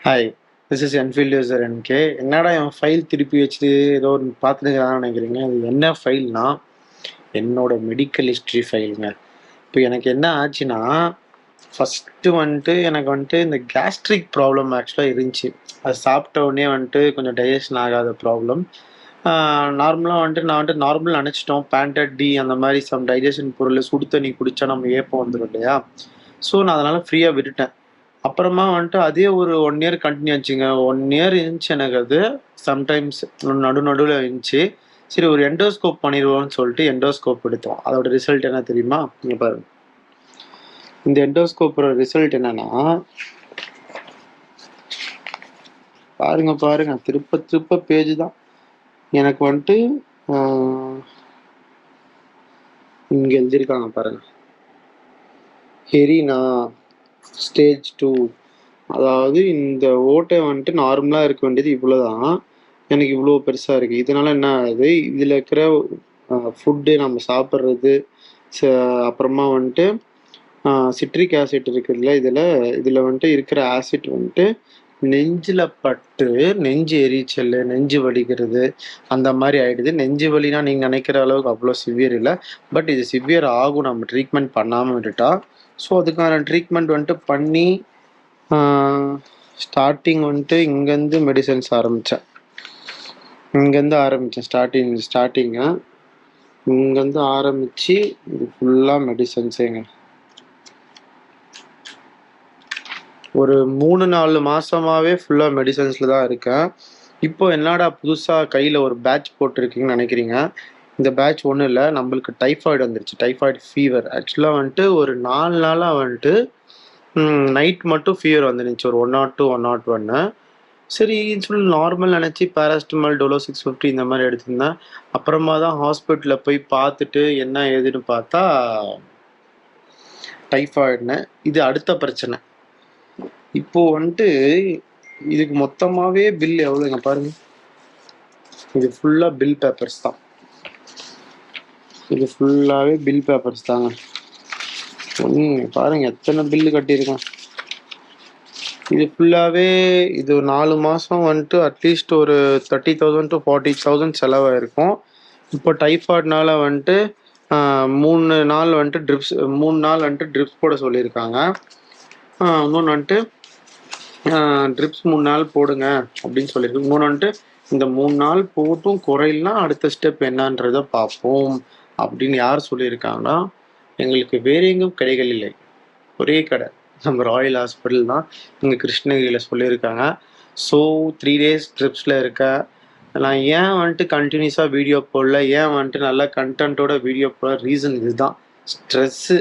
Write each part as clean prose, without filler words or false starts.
Hi, this is Enfield user N K. என்னடா என் file திருப்பி வச்சுட்டு ஏதோ ஒன்று பார்த்துக்கிறான்னு நினைக்கிறீங்க. இது என்ன ஃபைல்னா என்னோட மெடிக்கல் ஹிஸ்ட்ரி ஃபைலுங்க. இப்போ எனக்கு என்ன ஆச்சுன்னா, ஃபஸ்ட்டு எனக்கு இந்த கேஸ்ட்ரிக் ப்ராப்ளம் ஆக்சுவலாக இருந்துச்சு. அது சாப்பிட்ட உடனே கொஞ்சம் டைஜஷன் ஆகாத ப்ராப்ளம். நார்மலாக நான் நார்மல் நினச்சிட்டோம். பேண்டட் டி அந்த மாதிரி சம் டைஜஷன் பொருள் சுடு தண்ணி குடித்தா நம்ம ஏப்பம் வந்துடும் இல்லையா? ஸோ நான் அதனால் ஃப்ரீயாக விட்டுட்டேன். அப்புறமா அதே ஒரு 1 இயர் கண்டினியூ ஆச்சுங்க. 1 இயர் இருந்துச்சு எனக்கு அது. சம்டைம்ஸ் நடுவுல இருந்துச்சு. சரி ஒரு எண்டோஸ்கோப் பண்ணிருவோம்னு சொல்லிட்டு எண்டோஸ்கோப் எடுத்தோம். அதோட ரிசல்ட் என்ன தெரியுமா? இங்க பாருங்க. இந்த எண்டோஸ்கோப்போட ரிசல்ட் என்னன்னா, பாருங்க திருப்ப பேஜ் தான். எனக்கு இங்க எழுதியிருக்காங்க பாருங்க. ஹெரினா ஸ்டேஜ் 2. அதாவது இந்த ஓட்டை நார்மலாக இருக்க வேண்டியது இவ்வளோதான். எனக்கு இவ்வளோ பெருசாக இருக்குது. இதனால என்ன ஆகுது, இதில் இருக்கிற ஃபுட்டு நம்ம சாப்பிட்றது, அப்புறமா சிட்ரிக் ஆசிட் இருக்குதுல்ல, இதில் இருக்கிற ஆசிட் நெஞ்சில் பட்டு நெஞ்சு எரிச்சல், நெஞ்சு வலிக்கிறது அந்த மாதிரி ஆயிடுது. நெஞ்சு வலினா நீங்கள் நினைக்கிற அளவுக்கு அவ்வளோ சிவியர் இல்லை. பட் இது சிவியர் ஆகும் நம்ம ட்ரீட்மெண்ட் பண்ணாமல் விட்டுட்டா. ஸோ அதுக்கான ட்ரீட்மெண்ட் பண்ணி ஸ்டார்டிங் இங்கேருந்து மெடிசன்ஸ் ஆரம்பித்தேன். ஸ்டார்டிங்கு இங்கேருந்து ஆரம்பித்து இது ஃபுல்லாக மெடிசன்ஸேங்க. ஒரு 3-4 மாதமாகவே ஃபுல்லாக மெடிசன்ஸில் தான் இருக்கேன். இப்போ என்னடா புதுசாக கையில் ஒரு பேட்ச் போட்டிருக்கீங்கன்னு நினைக்கிறீங்க. இந்த பேட்ச் ஒன்றும் இல்லை, நம்மளுக்கு டைஃபாய்டு வந்துருச்சு. Typhoid fever. ஆக்சுவலாக ஒரு 4 நாளாக நைட் மட்டும் ஃபீவர் வந்துருந்துச்சு. ஒரு 102, 101. சரி சொல்லி நார்மல் நினச்சி பேராசிட்டமால், டோலோ 650 இந்த மாதிரி எடுத்திருந்தேன். அப்புறமா தான் ஹாஸ்பிட்டலில் போய் பார்த்துட்டு என்ன ஏதுன்னு பார்த்தா டைஃபாய்டுன்னு. இது அடுத்த பிரச்சனை. இப்போ இதுக்கு மொத்தமாகவே பில் எவ்வளோங்க பாருங்க. இது ஃபுல்லாக பில் பேப்பர்ஸ் தான். இது ஃபுல்லாகவே பில் பேப்பர்ஸ் தாங்க. பாருங்க எத்தனை பில்லு கட்டியிருக்கேன். இது ஃபுல்லாகவே இது 4 மாதம் அட்லீஸ்ட் ஒரு 30,000 to 40,000 செலவாயிருக்கும். இப்போ டைஃபாய்டுனால 3 நாள் ட்ரிப்ஸ் 3 நாள் ட்ரிப்ஸ் போட சொல்லியிருக்காங்க. இன்னொன்று ட்ரிப்ஸ் 3 நாள் போடுங்க அப்படின்னு சொல்லியிருக்கு. இன்னொன்று இந்த 3 நாள் போட்டும் குறையில்னா அடுத்த ஸ்டெப் என்னன்றதை பார்ப்போம் அப்படின்னு யார் சொல்லியிருக்காங்கன்னா, எங்களுக்கு வேற எங்கும் கடைகள் இல்லை, ஒரே கடை நம்ம ராயல் ஹாஸ்பிட்டல் தான் இங்கே கிருஷ்ணகிரியில் சொல்லியிருக்காங்க. ஸோ 3 days ட்ரிப்ஸில் இருக்க. நான் ஏன் கண்டினியூஸாக வீடியோ போடல, ஏன் நல்லா கண்டென்ட்டோட வீடியோ போட ரீசன் இதுதான். ஸ்ட்ரெஸ்ஸு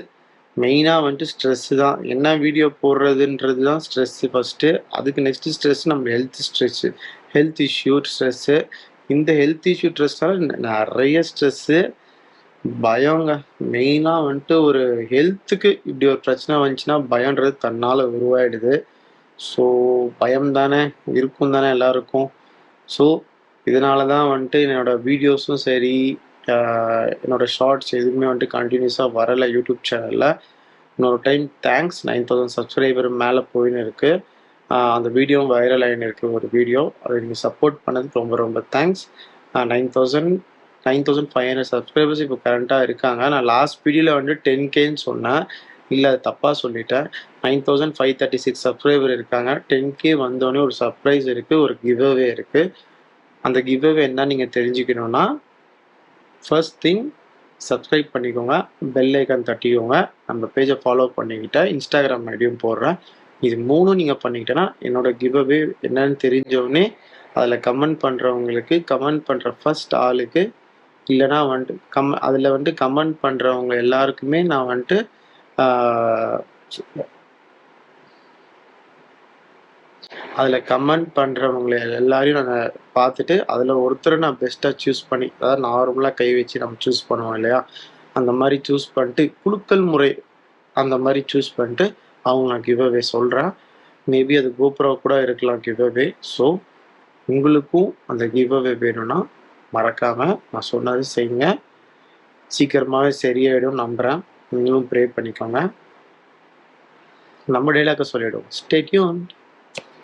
மெயினாக ஸ்ட்ரெஸ்ஸு தான். என்ன வீடியோ போடுறதுன்றது தான் ஸ்ட்ரெஸ்ஸு ஃபஸ்ட்டு. அதுக்கு நெக்ஸ்ட்டு ஸ்ட்ரெஸ் நம்ம ஹெல்த் இஷ்யூ ஸ்ட்ரெஸ்ஸு. இந்த ஹெல்த் இஷ்யூ ஸ்ட்ரெஸ்ஸால் நிறைய ஸ்ட்ரெஸ்ஸு, பயங்க. மெயினாக ஒரு ஹெல்த்துக்கு இப்படி ஒரு பிரச்சனை வந்துச்சுன்னா பயன்றது தன்னால் உருவாயிடுது. ஸோ பயம் தானே இருக்கும் தானே எல்லாருக்கும். ஸோ இதனால தான் என்னோடய வீடியோஸும் சரி, என்னோடய ஷார்ட்ஸ் எதுவுமே கண்டினியூஸாக வரலை யூடியூப் சேனலில். இன்னொரு டைம் தேங்க்ஸ். 9,000 சப்ஸ்கிரைபர் மேலே போயின்னு இருக்குது. அந்த வீடியோவும் வைரல் ஆகின்னு இருக்குது ஒரு வீடியோ. அதை நீங்கள் சப்போர்ட் பண்ணதுக்கு ரொம்ப ரொம்ப தேங்க்ஸ். 9,500 சப்ஸ்கிரைபர்ஸ் இப்போ கரண்ட்டாக இருக்காங்க. நான் லாஸ்ட் வீடியோவில் 10Kன்னு சொன்னேன். இல்லை, அது தப்பாக சொல்லிட்டேன். 9,536 சப்ஸ்கிரைபர் இருக்காங்க. 10K வந்தோடனே ஒரு சர்ப்ரைஸ் இருக்குது, ஒரு கிவ்அவே இருக்குது. அந்த கிவ்அவே என்ன நீங்கள் தெரிஞ்சுக்கணுன்னா, ஃபர்ஸ்ட் திங் சப்ஸ்கிரைப் பண்ணிக்கோங்க, பெல் ஐக்கான் தட்டிக்கோங்க, நம்ம பேஜை ஃபாலோ பண்ணிக்கிட்ட இன்ஸ்டாகிராம் ஐடியும் போடுறேன். இது 3 நீங்கள் பண்ணிக்கிட்டேன்னா என்னோட கிவ்அவே என்னன்னு தெரிஞ்சவொடனே அதில் கமெண்ட் பண்ணுறவங்களுக்கு, கமெண்ட் பண்ணுற ஃபர்ஸ்ட் ஆளுக்கு, இல்லைனா அதில் கமெண்ட் பண்ணுறவங்க எல்லாருக்குமே நான் அதில் கமெண்ட் பண்ணுறவங்களை எல்லாரையும் நான் பார்த்துட்டு அதில் ஒருத்தரை நான் பெஸ்ட்டாக சூஸ் பண்ணி, அதாவது நார்மலாக கை வச்சு நம்ம சூஸ் பண்ணுவோம் இல்லையா, அந்த மாதிரி சூஸ் பண்ணிட்டு குலுக்கல் முறை அந்த மாதிரி சூஸ் பண்ணிட்டு அவங்க நான் கிவ்அவே சொல்கிறேன். மேபி அது கோப்ரோ கூட இருக்கலாம் கிவ்அவே. ஸோ உங்களுக்கும் அந்த கிவ்அவே வேணும்னா மறக்காமல் நான் சொன்னது செய்யுங்க. சீக்கிரமாகவே சரியாயிடும் நம்புகிறேன். நீங்களும் ப்ரே பண்ணிக்கோங்க. நம்ம டைலாக சொல்லிவிடுவோம். Stay tuned.